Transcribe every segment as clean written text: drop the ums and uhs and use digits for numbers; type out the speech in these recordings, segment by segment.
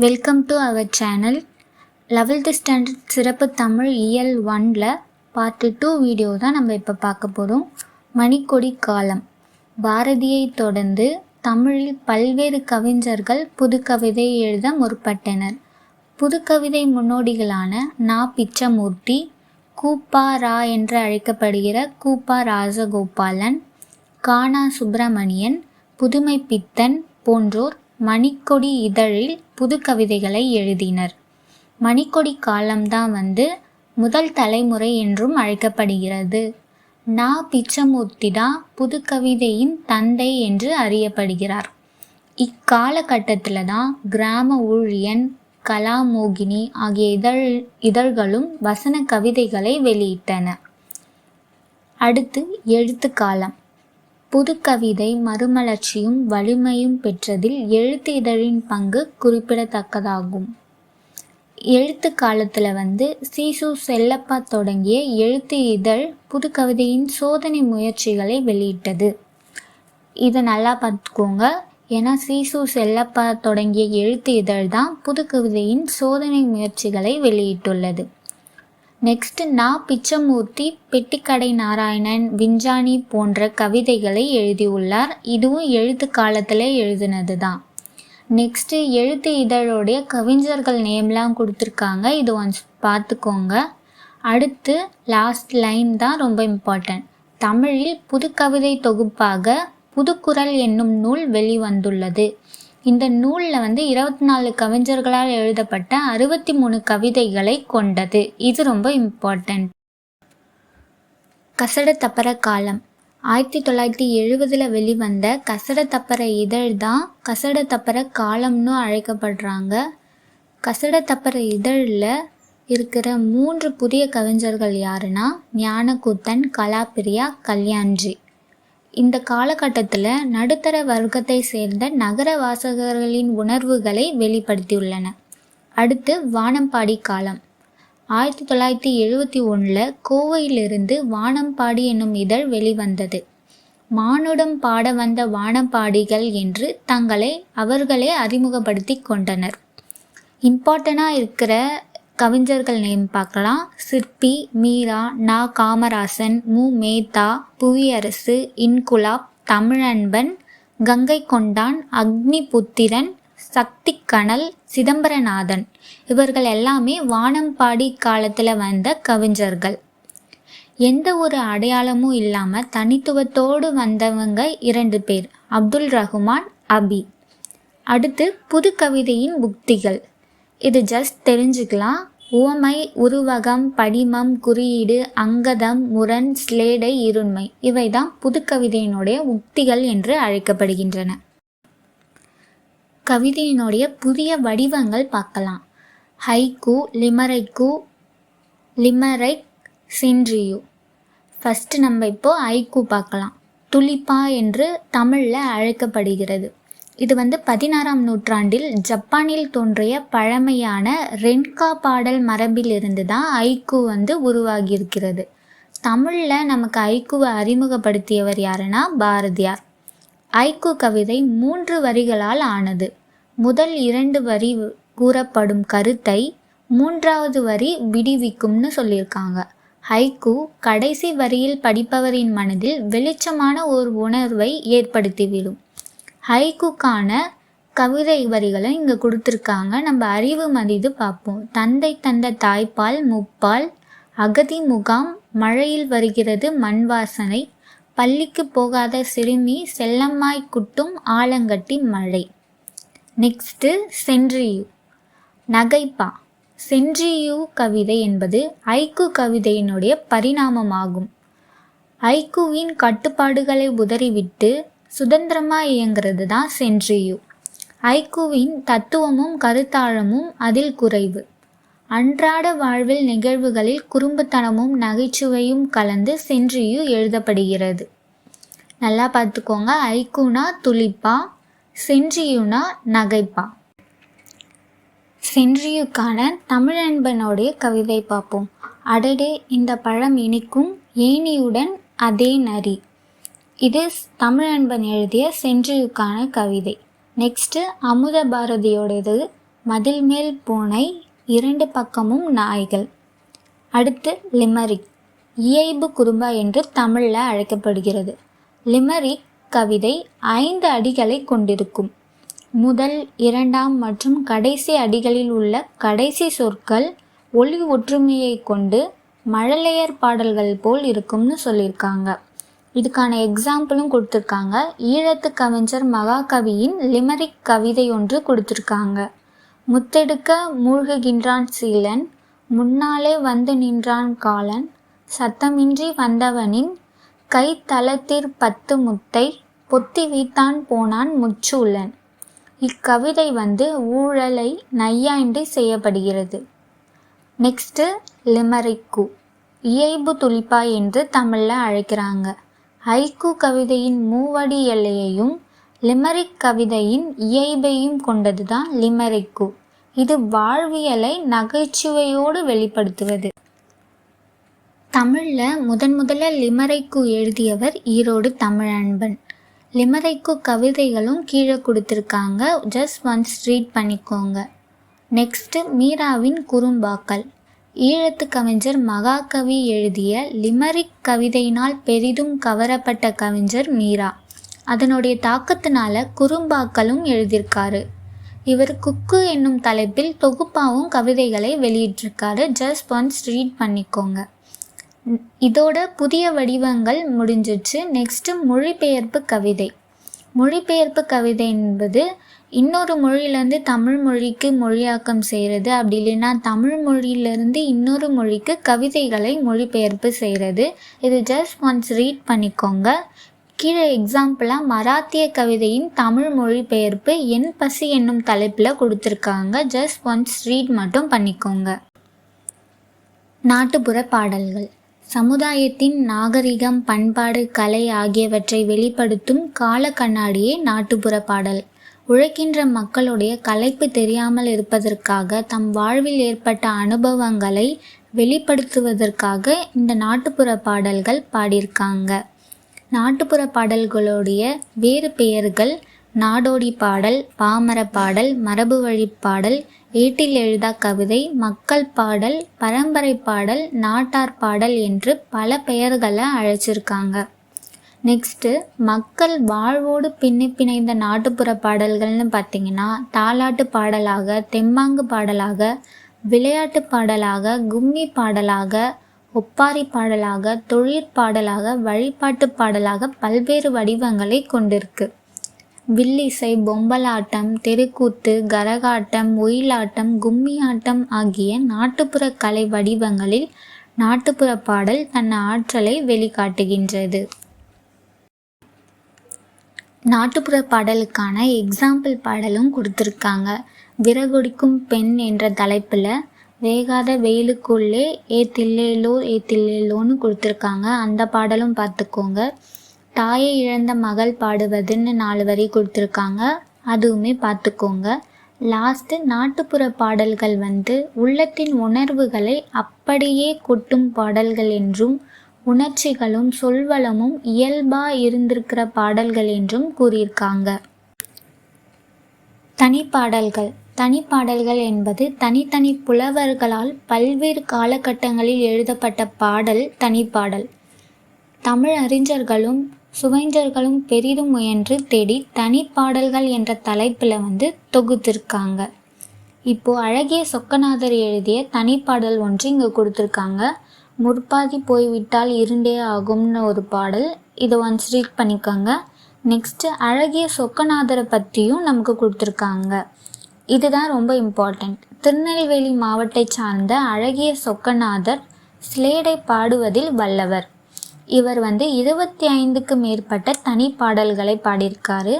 Welcome to our channel. 11th standard சிறப்பு தமிழ் இயல் 1ல் பார்ட் 2 வீடியோ தான் நம்ம இப்போ பார்க்க போகிறோம். மணிக்கொடி காலம். பாரதியை தொடர்ந்து தமிழில் பல்வேறு கவிஞர்கள் புதுக்கவிதை எழுத முற்பட்டனர். புதுக்கவிதை முன்னோடிகளான நா. பிச்சமூர்த்தி, கூப்பா ரா என்று அழைக்கப்படுகிற கூப்பா ராஜகோபாலன், கானா சுப்பிரமணியன், புதுமைப்பித்தன் போன்றோர் மணிக்கொடி இதழில் புது கவிதைகளை எழுதினர். மணிக்கொடி காலம்தான் முதல் தலைமுறை என்றும் அழைக்கப்படுகிறது. நா. பிச்சமூர்த்தி தான் புது கவிதையின் தந்தை என்று அறியப்படுகிறார். இக்காலகட்டத்தில் தான் கிராம ஊழியன், கலாமோகினி ஆகிய இதழ்களும் வசன கவிதைகளை வெளியிட்டன. அடுத்து எழுத்து காலம். புதுக்கவிதை மறுமலர்ச்சியும் வலிமையும் பெற்றதில் எழுத்து இதழின் பங்கு குறிப்பிடத்தக்கதாகும். எழுத்து காலத்தில் சீசு செல்லப்பா தொடங்கிய எழுத்து இதழ் புதுக்கவிதையின் சோதனை முயற்சிகளை வெளியிட்டது. இதை நல்லா பார்த்துக்கோங்க. ஏன்னா சீசு செல்லப்பா தொடங்கிய எழுத்து இதழ் தான் புதுக்கவிதையின் சோதனை முயற்சிகளை வெளியிட்டுள்ளது. நெக்ஸ்ட் நா. பிச்சமூர்த்தி பெட்டிக்கடை நாராயணன், விஞ்ஞானி போன்ற கவிதைகளை எழுதியுள்ளார். இதுவும் எழுத்து காலத்தில் எழுதினது தான். நெக்ஸ்ட்டு எழுத்து இதழோடைய கவிஞர்கள் நேம்லாம் கொடுத்துருக்காங்க. இது ஒன்ஸ் பார்த்துக்கோங்க. அடுத்து லாஸ்ட் லைன் தான் ரொம்ப இம்பார்ட்டன்ட். தமிழில் புதுக்கவிதை தொகுப்பாக புதுக்குறள் என்னும் நூல் வெளிவந்துள்ளது. இந்த நூலில் 24 கவிஞர்களால் எழுதப்பட்ட 63 கவிதைகளை கொண்டது. இது ரொம்ப இம்பார்ட்டன்ட். கசடத்தப்பர காலம். 1970 வெளிவந்த கசடத்தப்பர இதழ் தான் கசடத்தப்பர காலம்னு அழைக்கப்படுறாங்க. கசடத்தப்பர இதழில் இருக்கிற 3 புதிய கவிஞர்கள் யாருன்னா ஞானக்கூத்தன், கலாப்பிரியா, கல்யாண்ஜி. இந்த காலகட்டத்தில் நடுத்தர வர்க்கத்தை சேர்ந்த நகர வாசகர்களின் உணர்வுகளை வெளிப்படுத்தியுள்ளன. அடுத்து வானம்பாடி காலம். 1971 கோவையிலிருந்து வானம்பாடி என்னும் இதழ் வெளிவந்தது. மானுடம் பாட வந்த வானம்பாடிகள் என்று தங்களை அவர்களே அறிமுகப்படுத்தி கொண்டனர். இம்பார்ட்டண்டாக இருக்கிற கவிஞர்கள் நேம் பார்க்கலாம். சிற்பி, மீரா, நா. காமராசன், மு. மேத்தா, புவியரசு, இன்குலாப், தமிழன்பன், கங்கை கொண்டான், அக்னிபுத்திரன், சக்திக்கனல், சிதம்பரநாதன் இவர்கள் எல்லாமே வானம்பாடி காலத்தில் வந்த கவிஞர்கள். எந்த ஒரு அடையாளமும் இல்லாமல் தனித்துவத்தோடு வந்தவங்க 2 பேர், அப்துல் ரஹ்மான், அபி. அடுத்து புது கவிதையின் புக்திகள். இது ஜஸ்ட் தெரிஞ்சுக்கலாம். உவமை, உருவகம், படிமம், குறியீடு, அங்கதம், முரண், ஸ்லேடை, இருண்மை இவை தான் புதுக்கவிதையினுடைய உக்திகள் என்று அழைக்கப்படுகின்றன. கவிதையினுடைய புதிய வடிவங்கள் பார்க்கலாம். Haiku, லிமரைக், senryu. ஃபஸ்ட்டு நம்ம இப்போது ஹைக்கூ பார்க்கலாம். துலிப்பா என்று தமிழில் அழைக்கப்படுகிறது. இது 16ஆம் நூற்றாண்டில் ஜப்பானில் தோன்றிய பழமையான ரென்கா பாடல் மரபிலிருந்து தான் ஐக்கூ உருவாகியிருக்கிறது. தமிழில் நமக்கு ஐக்கூவை அறிமுகப்படுத்தியவர் யாருன்னா பாரதியார். ஐக்கூ கவிதை 3 வரிகளால் ஆனது. முதல் 2 வரி கூறப்படும் கருத்தை 3வது வரி விடுவிக்கும்னு சொல்லியிருக்காங்க. ஹைக்கூ கடைசி வரியில் படிப்பவரின் மனதில் வெளிச்சமான ஒரு உணர்வை ஏற்படுத்திவிடும். ஹைக்கூக்கான கவிதை வரிகளை இங்கே கொடுத்துருக்காங்க. நம்ம அறிவு மதிது பார்ப்போம். தந்தை தந்த தாய்ப்பால் முப்பால், அகதி முகாம், மழையில் வருகிறது மண் வாசனை, பள்ளிக்கு போகாத சிறுமி செல்லம்மாய் குட்டும் ஆலங்கட்டி மழை. Next senryu, நகைப்பா. சென்ட்ரியு கவிதை என்பது ஐக்கூ கவிதையினுடைய பரிணாமமாகும். ஐக்கூவின் கட்டுப்பாடுகளை உதறிவிட்டு சுதந்திரமாக இயங்கிறது தான் சென்ட்ரியு. ஐக்கூவின் தத்துவமும் கருத்தாழமும் அதில் குறைவு. அன்றாட வாழ்வில் நிகழ்வுகளில் குறும்புத்தனமும் நகைச்சுவையும் கலந்து சென்ட்ரியு எழுதப்படுகிறது. நல்லா பார்த்துக்கோங்க. ஐக்கூனா துளிப்பா, சென்ட்ரியுனா நகைப்பா. சென்ட்ரியுக்கான தமிழன்பனுடைய கவிதை பார்ப்போம். அடடே இந்த பழம் இனிக்கும், ஏணியுடன் அதே நரி. இது தமிழன்பன் எழுதிய சென்ட்ரியுக்கான கவிதை. நெக்ஸ்ட்டு அமுத பாரதியோடது மதில் மேல் பூனை, 2 பக்கமும் நாய்கள். அடுத்து லிமரிக், இயைபு குறும்பா என்று தமிழில் அழைக்கப்படுகிறது. லிமரிக் கவிதை 5 அடிகளை கொண்டிருக்கும். முதல், 2ஆம் மற்றும் கடைசி அடிகளில் உள்ள கடைசி சொற்கள் ஒலி ஒற்றுமையை கொண்டு மழலையர் பாடல்கள் போல் இருக்கும்னு சொல்லியிருக்காங்க. இதுக்கான எக்ஸாம்பிளும் கொடுத்துருக்காங்க. ஈழத்து கவிஞர் மகாகவியின் லிமரிக் கவிதை ஒன்று கொடுத்துருக்காங்க. முத்தெடுக்க மூழ்குகின்றான் சீலன், முன்னாலே வந்து நின்றான் காலன், சத்தமின்றி வந்தவனின் கைத்தலத்திற் 10 முத்தை, பொத்தி வைத்தான் போனான் முச்சூலன். இக்கவிதை ஊழலை நையாண்டி செய்யப்படுகிறது. நெக்ஸ்ட்டு லிமரிக்கு, இயைபு துளிப்பா என்று தமிழில் அழைக்கிறாங்க. ஹைக்கூ கவிதையின் 3 அடி எல்லையையும் லிமரிக் கவிதையின் இயைபையும் கொண்டது தான் லிமரிக்கு. இது வாழ்வியலை நகைச்சுவையோடு வெளிப்படுத்துவது. தமிழில் முதல்ல லிமரிக்கு எழுதியவர் ஈரோடு தமிழன்பன். லிமரிக்கு கவிதைகளும் கீழே கொடுத்துருக்காங்க, ஜஸ்ட் ஒன்ஸ் ரீட் பண்ணிக்கோங்க. நெக்ஸ்ட்டு மீராவின் குறும்பாக்கள். ஈழத்து கவிஞர் மகாகவி எழுதிய லிமரிக் கவிதையினால் பெரிதும் கவரப்பட்ட கவிஞர் மீரா. அதனுடைய தாக்கத்தினால குறும்பாக்களும் எழுதியிருக்காரு. இவர் குக்கு என்னும் தலைப்பில் தொகுப்பாகவும் கவிதைகளை வெளியிட்டிருக்காரு. ஜஸ்ட் ஒன்ஸ் ரீட் பண்ணிக்கோங்க. இதோட புதிய வடிவங்கள் முடிஞ்சிச்சு. நெக்ஸ்ட்டு மொழிபெயர்ப்பு கவிதை. மொழிபெயர்ப்பு கவிதை என்பது இன்னொரு மொழியிலேருந்து தமிழ் மொழிக்கு மொழியாக்கம் செய்கிறது, அப்படி இல்லைன்னா தமிழ் மொழியிலேருந்து இன்னொரு மொழிக்கு கவிதைகளை மொழிபெயர்ப்பு செய்கிறது. இது ஜஸ்ட் ஒன்ஸ் ரீட் பண்ணிக்கோங்க. கீழே எக்ஸாம்பிளாக மராத்திய கவிதையின் தமிழ் மொழிபெயர்ப்பு என் பசி என்னும் தலைப்பில் கொடுத்துருக்காங்க. ஜஸ்ட் ஒன்ஸ் ரீட் மட்டும் பண்ணிக்கோங்க. நாட்டுப்புற பாடல்கள். சமுதாயத்தின் நாகரிகம், பண்பாடு, கலை ஆகியவற்றை வெளிப்படுத்தும் கால கண்ணாடியே நாட்டுப்புற பாடல். உழைக்கின்ற மக்களுடைய களைப்பு தெரியாமல் இருப்பதற்காக, தம் வாழ்வில் ஏற்பட்ட அனுபவங்களை வெளிப்படுத்துவதற்காக இந்த நாட்டுப்புற பாடல்கள் பாடியிருக்காங்க. நாட்டுப்புற பாடல்களுடைய வேறு பெயர்கள் நாடோடி பாடல், பாமர பாடல், மரபு வழி பாடல், ஏட்டில் எழுதா கவிதை, மக்கள் பாடல், பரம்பரை பாடல், நாட்டார் பாடல் என்று பல பெயர்களை அழைச்சிருக்காங்க. நெக்ஸ்ட்டு மக்கள் வாழ்வோடு பிணைந்த நாட்டுப்புற பாடல்கள்னு பார்த்திங்கன்னா தாலாட்டு பாடலாக, தெம்மாங்கு பாடலாக, விளையாட்டு பாடலாக, கும்மி பாடலாக, ஒப்பாரி பாடலாக, தொழிற்பாடலாக, வழிபாட்டு பாடலாக பல்வேறு வடிவங்களை கொண்டிருக்கு. வில்லிசை, பொம்பலாட்டம், தெருக்கூத்து, கரகாட்டம், ஒயிலாட்டம், கும்மியாட்டம் ஆகிய நாட்டுப்புற கலை வடிவங்களில் நாட்டுப்புற பாடல் தன் ஆற்றலை வெளிக்காட்டுகின்றது. நாட்டுப்புற பாடலுக்கான எக்ஸாம்பிள் பாடலும் கொடுத்துருக்காங்க. விறகுடிக்கும் பெண் என்ற தலைப்பில் வேகாத வெயிலுக்குள்ளே ஏத்தில்லேலோன்னு கொடுத்துருக்காங்க. அந்த பாடலும் பார்த்துக்கோங்க. தாயை இழந்த மகள் பாடுவதுன்னு 4 வரி கொடுத்துருக்காங்க, அதுவுமே பார்த்துக்கோங்க. லாஸ்ட்டு நாட்டுப்புற பாடல்கள் உள்ளத்தின் உணர்வுகளை அப்படியே கொட்டும் பாடல்கள் என்றும், உணர்ச்சிகளும் சொல்வளமும் இயல்பாக இருந்திருக்கிற பாடல்கள் என்றும் கூறியிருக்காங்க. தனிப்பாடல்கள். தனிப்பாடல்கள் என்பது தனித்தனி புலவர்களால் பல்வேறு காலகட்டங்களில் எழுதப்பட்ட பாடல் தனிப்பாடல். தமிழ் அறிஞர்களும் சுவைஞர்களும் பெரிதும் முயன்று தேடி தனிப்பாடல்கள் என்ற தலைப்பில் தொகுத்திருக்காங்க. இப்போது அழகிய சொக்கநாதர் எழுதிய தனிப்பாடல் ஒன்று இங்கே கொடுத்துருக்காங்க. முற்பாதி போய்விட்டால் இருண்டே ஆகும்னு ஒரு பாடல். இதை ஒன்ஸ் ரீட் பண்ணிக்கோங்க. நெக்ஸ்ட்டு அழகிய சொக்கநாதரை பற்றியும் நமக்கு கொடுத்துருக்காங்க. இதுதான் ரொம்ப இம்பார்ட்டண்ட். திருநெல்வேலி மாவட்டத்தை சார்ந்த அழகிய சொக்கநாதர் ஸ்லேடை பாடுவதில் வல்லவர். இவர் 25க்கு மேற்பட்ட தனி பாடல்களை பாடியிருக்காரு.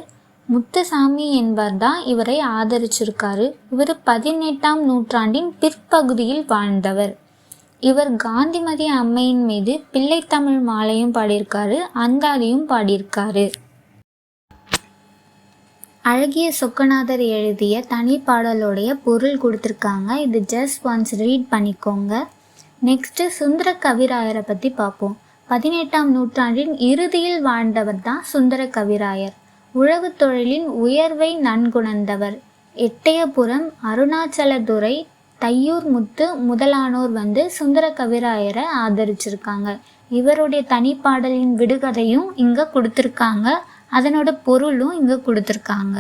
முத்துசாமி என்பவர் தான் இவரை ஆதரிச்சிருக்காரு. இவர் 18ஆம் நூற்றாண்டின் பிற்பகுதியில் வாழ்ந்தவர். இவர் காந்திமதி அம்மையின் மீது பிள்ளைத்தமிழ் மாலையும் பாடியிருக்காரு, அந்தாதியும் பாடியிருக்காரு. அழகிய சொக்கநாதர் எழுதிய தனி பாடலுடைய பொருள் கொடுத்துருக்காங்க. இது ஜஸ்ட் ஒன்ஸ் ரீட் பண்ணிக்கோங்க. நெக்ஸ்ட்டு சுந்தர கவிராயரை பற்றி பார்ப்போம். 18ஆம் நூற்றாண்டின் இறுதியில் வாழ்ந்தவர் தான் சுந்தர கவிராயர். உழவு தொழிலின் உயர்வை நன்குணர்ந்தவர். எட்டயபுரம், அருணாச்சலதுரை, தையூர் முத்து முதலானோர் சுந்தர கவிராயரை ஆதரிச்சிருக்காங்க. இவருடைய தனிப்பாடலின் விடுகதையும் இங்கே கொடுத்துருக்காங்க, அதனோட பொருளும் இங்கே கொடுத்துருக்காங்க.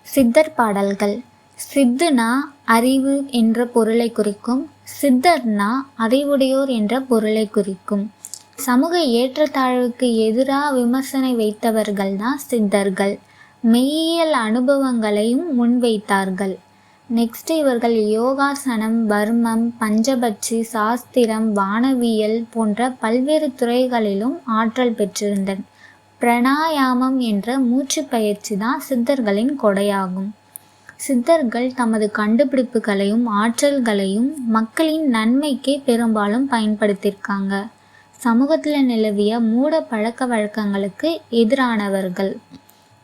சித்தர் பாடல்கள். சித்துனா அறிவு என்ற பொருளை குறிக்கும், சித்தர்னா அறிவுடையோர் என்ற பொருளை குறிக்கும். சமூக ஏற்றத்தாழ்வுக்கு எதிராக விமர்சனை வைத்தவர்கள் தான் சித்தர்கள். மெய்யியல் அனுபவங்களையும் முன்வைத்தார்கள். நெக்ஸ்ட் இவர்கள் யோகாசனம், வர்மம், பஞ்சபட்சி, சாஸ்திரம், வானவியல் போன்ற பல்வேறு துறைகளிலும் ஆற்றல் பெற்றிருந்தனர். பிராணாயாமம் என்ற மூச்சு பயிற்சி தான் சித்தர்களின் கொடையாகும். சித்தர்கள் தமது கண்டுபிடிப்புகளையும் ஆற்றல்களையும் மக்களின் நன்மைக்கே பெரும்பாலும் பயன்படுத்தியிருக்காங்க. சமூகத்தில் நிலவிய மூட பழக்க வழக்கங்களுக்கு எதிரானவர்கள்.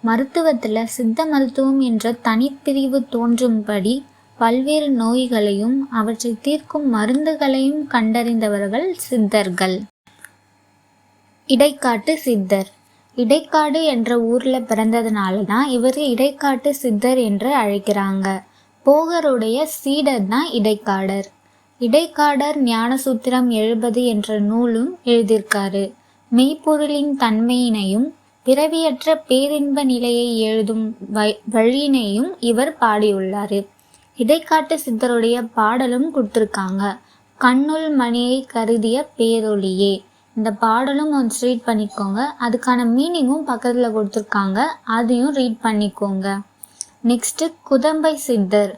மருத்துவத்தில் சித்த மருத்துவம் என்ற தனிப்பிரிவு தோன்றும்படி பல்வேறு நோய்களையும் அவற்றை தீர்க்கும் மருந்துகளையும் கண்டறிந்தவர்கள் சித்தர்கள். இடைக்காட்டு சித்தர். இடைக்காடு என்ற ஊரில் பிறந்ததுனால தான் இவர் இடைக்காட்டு சித்தர் என்று அழைக்கிறாங்க. போகருடைய சீடர் தான் இடைக்காடர். இடைக்காடர் ஞானசூத்திரம் 70 என்ற நூலும் எழுதியிருக்காரு. மெய்ப்பொருளின் தன்மையினையும் பிறவியற்ற பேரின்ப நிலையை எழுதும் வழியினையும் இவர் பாடியுள்ளார். இடைக்காட்டு சித்தருடைய பாடலும் கொடுத்துருக்காங்க. கண்ணுள் மணியை கருதிய பேரொளியே. இந்த பாடலும் ஒன்று ரீட் பண்ணிக்கோங்க. அதுக்கான மீனிங்கும் பக்கத்தில் கொடுத்துருக்காங்க, அதையும் ரீட் பண்ணிக்கோங்க. நெக்ஸ்ட்டு குதம்பை சித்தர்.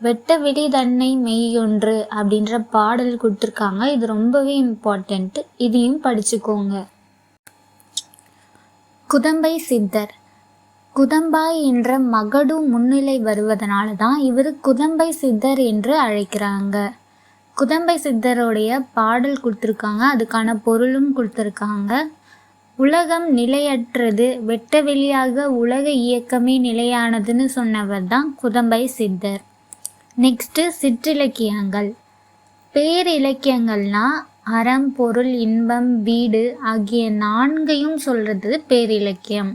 வெட்ட விடி தன்னை மெய்யொன்று அப்படின்ற பாடல் கொடுத்துருக்காங்க. இது ரொம்பவே இம்பார்ட்டண்ட், இதையும் படிச்சுக்கோங்க. குதம்பை சித்தர். குதம்பாய் என்ற மகடு முன்னிலை வருவதனால தான் இவர் குதம்பை சித்தர் என்று அழைக்கிறாங்க. குதம்பை சித்தருடைய பாடல் கொடுத்துருக்காங்க, அதுக்கான பொருளும் கொடுத்துருக்காங்க. உலகம் நிலையற்றது, வெட்ட வெளியாக உலக இயக்கமே நிலையானதுன்னு சொன்னவர் தான் குதம்பை சித்தர். நெக்ஸ்ட்டு சிற்றிலக்கியங்கள். பேரிலக்கியங்கள்னா அறம், பொருள், இன்பம், வீடு ஆகிய 4ஐயும் சொல்கிறது பேரிலக்கியம்.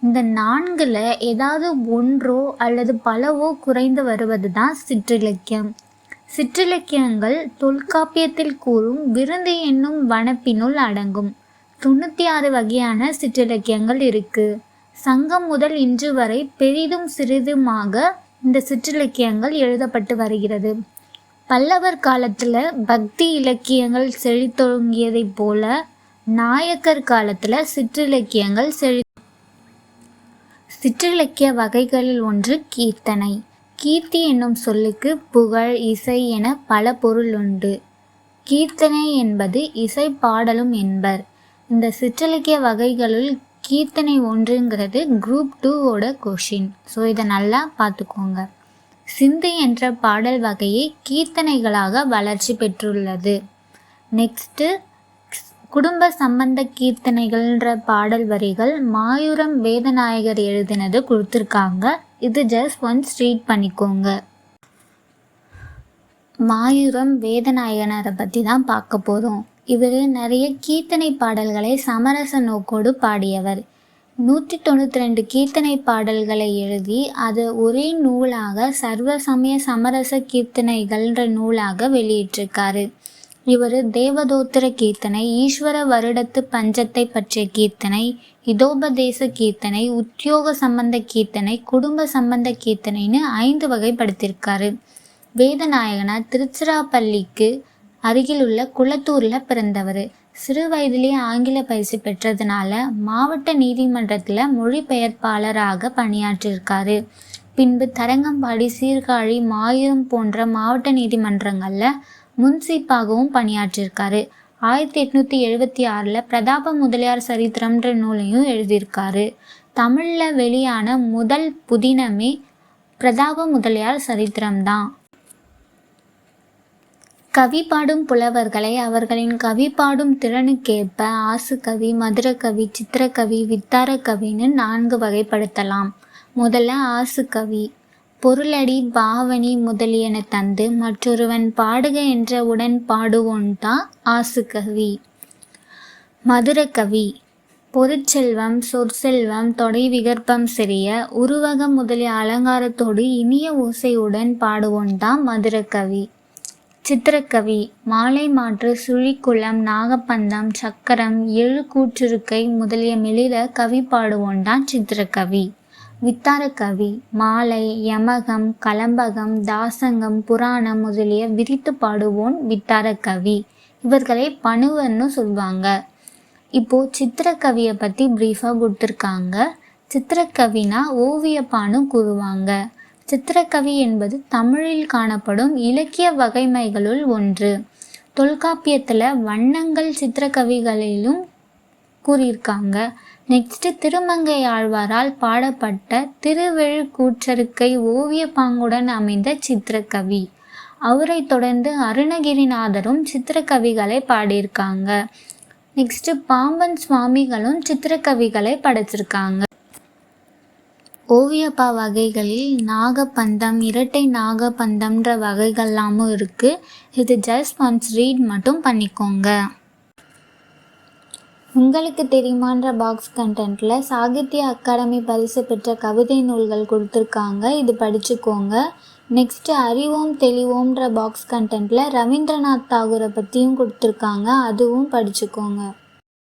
இந்த 4ல் ஏதாவது ஒன்றோ அல்லது பலவோ குறைந்து வருவது தான் சிற்றிலக்கியம். சிற்றிலக்கியங்கள் தொல்காப்பியத்தில் கூறும் விருந்து என்னும் வனப்பினுள் அடங்கும். 96 வகையான சிற்றிலக்கியங்கள் இருக்கு. சங்கம் முதல் இன்று வரை பெரிதும் சிறிதுமாக இந்த சிற்றிலக்கியங்கள் எழுதப்பட்டு வருகிறது. பல்லவர் காலத்தில் பக்தி இலக்கியங்கள் செழித்தொழுங்கியதைப் போல நாயக்கர் காலத்தில் சிற்றிலக்கியங்கள் சிற்றிலக்கிய வகைகளில் ஒன்று கீர்த்தனை. கீர்த்தி என்னும் சொல்லுக்கு புகழ், இசை என பல பொருள் உண்டு. கீர்த்தனை என்பது இசை பாடலும் என்பர். இந்த சிற்றிலக்கிய வகைகளுள் கீர்த்தனை ஒன்றுங்கிறது குரூப் 2 கொஷின். ஸோ இதை நல்லா பார்த்துக்கோங்க. சிந்து என்ற பாடல் வகையை கீர்த்தனைகளாக வளர்ச்சி பெற்றுள்ளது. நெக்ஸ்ட்டு குடும்ப சம்பந்த கீர்த்தனைகள்ன்ற பாடல் வரிகள் மாயூரம் வேதநாயகர் எழுதினது கொடுத்துருக்காங்க. இது ஜஸ்ட் ஒன்ஸ் ரீட் பண்ணிக்கோங்க. மாயூரம் வேதநாயகனரை பற்றி தான் பார்க்க போகிறோம். இவர் நிறைய கீர்த்தனை பாடல்களை சமரச நோக்கோடு பாடியவர். 192 கீர்த்தனை பாடல்களை எழுதி அதை ஒரே நூலாக சர்வ சமய சமரச கீர்த்தனைகள்ன்ற நூலாக வெளியிட்டிருக்காரு. இவர் தேவதோத்திர கீர்த்தனை, ஈஸ்வர வருடத்து பஞ்சத்தை பற்றிய கீர்த்தனை, இதோபதேச கீர்த்தனை, உத்தியோக சம்பந்த கீர்த்தனை, குடும்ப சம்பந்த கீர்த்தனைன்னு 5 வகைப்படுத்தியிருக்காரு. வேதநாயகனார் திருச்சிராப்பள்ளிக்கு அருகிலுள்ள குளத்தூரில் பிறந்தவர். சிறு வயதிலேயே ஆங்கில பயிற்சி பெற்றதுனால மாவட்ட நீதிமன்றத்தில் மொழிபெயர்ப்பாளராக பணியாற்றியிருக்காரு. பின்பு தரங்கம்பாடி, சீர்காழி, மாயூரம் போன்ற மாவட்ட நீதிமன்றங்களில் முன்சீப்பாகவும் பணியாற்றியிருக்காரு. 1876 பிரதாப முதலியார் சரித்திரம்ன்ற நூலையும் எழுதியிருக்காரு. தமிழில் வெளியான முதல் புதினமே பிரதாப முதலியார் சரித்திரம்தான். கவி பாடும் புலவர்களை அவர்களின் கவி பாடும் திறனுக்கேற்ப ஆசுகவி, மதுரகவி, சித்திரக்கவி, வித்தாரக்கவின்னு 4 வகைப்படுத்தலாம். முதல்ல ஆசுகவி. பொருளடி, பாவனி முதலியன தந்து மற்றொருவன் பாடுக என்ற உடன் பாடுவோன் தான் ஆசுகவி. மதுரகவி. பொருட்செல்வம், சொற்செல்வம், தொடை விகற்பம் சிறிய, உருவகம் முதலிய அலங்காரத்தோடு இனிய ஓசையுடன் பாடுவோன்டாம் மதுரகவி. சித்திரக்கவி மாலை மாற்று, சுழிக்குளம், நாகப்பந்தம், சக்கரம், எழு கூற்றுருக்கை முதலிய மெலிர கவி பாடுவோன்டான் சித்திரக்கவி. வித்தாரக்கவி மாலை, யமகம், கலம்பகம், தாசங்கம், புராணம் முதலிய விரித்து பாடுவோன் வித்தாரக்கவி. இவர்களை பணுவர்னு சொல்லுவாங்க. இப்போது சித்திரக்கவியை பற்றி ப்ரீஃபாக கொடுத்துருக்காங்க. சித்திரக்கவினா ஓவியப்பான்னு கூறுவாங்க. சித்திரக்கவி என்பது தமிழில் காணப்படும் இலக்கிய வகைமைகளுள் ஒன்று. தொல்காப்பியத்தில் வண்ணங்கள் சித்திரக்கவிகளிலும் கூறியிருக்காங்க. நெக்ஸ்ட்டு திருமங்கை ஆழ்வாரால் பாடப்பட்ட திருவெழுக்கூற்றருக்கை ஓவிய பாங்குடன் அமைந்த சித்திரக்கவி. அவரை தொடர்ந்து அருணகிரிநாதரும் சித்திரக்கவிகளை பாடியிருக்காங்க. நெக்ஸ்ட்டு பாம்பன் சுவாமிகளும் சித்திரக்கவிகளை படைச்சிருக்காங்க. ஓவியப்பா வகைகளில் நாகப்பந்தம், இரட்டை நாகப்பந்தம்ன்ற வகைகள்லாமும் இருக்குது. இது ஜஸ்ட் ஒன்ஸ் ரீட் மட்டும் பண்ணிக்கோங்க. உங்களுக்கு தெரியுமான்ற பாக்ஸ் கண்டென்ட்டில் சாகித்ய அகாடமி பரிசு பெற்ற கவிதை நூல்கள் கொடுத்துருக்காங்க. இது படிச்சுக்கோங்க. நெக்ஸ்ட்டு அறிவோம் தெளிவோம்ன்ற பாக்ஸ் கண்டென்ட்டில் ரவீந்திரநாத் தாகூரை பற்றியும் கொடுத்துருக்காங்க. அதுவும் படிச்சுக்கோங்க.